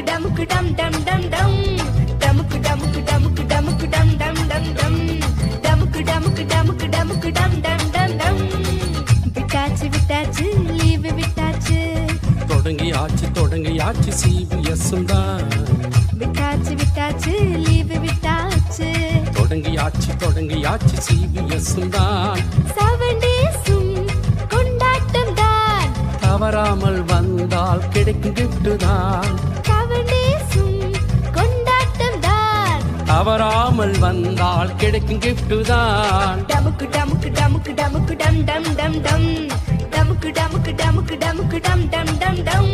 டமுக்கு டமுக்கு டம் டம் டம் டம் டமுக்கு டமுக்கு டமுக்கு டமுக்கு டம் டம் டம் டம் டமுக்கு டமுக்கு டமுக்கு டமுக்கு டம் டம் டம் டம் விட்டாச்சு விட்டாச்சு லீவு விட்டாச்சு தொடங்கியாச்சு CBS தான் விட்டாச்சு விட்டாச்சு லீவு விட்டாச்சு தொடங்கியாச்சு CBS தான் 7 days-உம் கொண்டாட்டம் தான் தவறாமல் வந்தால் கிடைக்கும் gift தான் 7 days-உம் கொண்டாட்டம் தான் தவறாமல் வந்தால் கிடைக்கும் gift தான் டமுக்கு டமுக்கு டமுக்கு டமுக்கு டம் டம் டம் டம் டமுக்கு டமுக்கு டமுக்கு டமுக்கு டம் டம் டம் டம்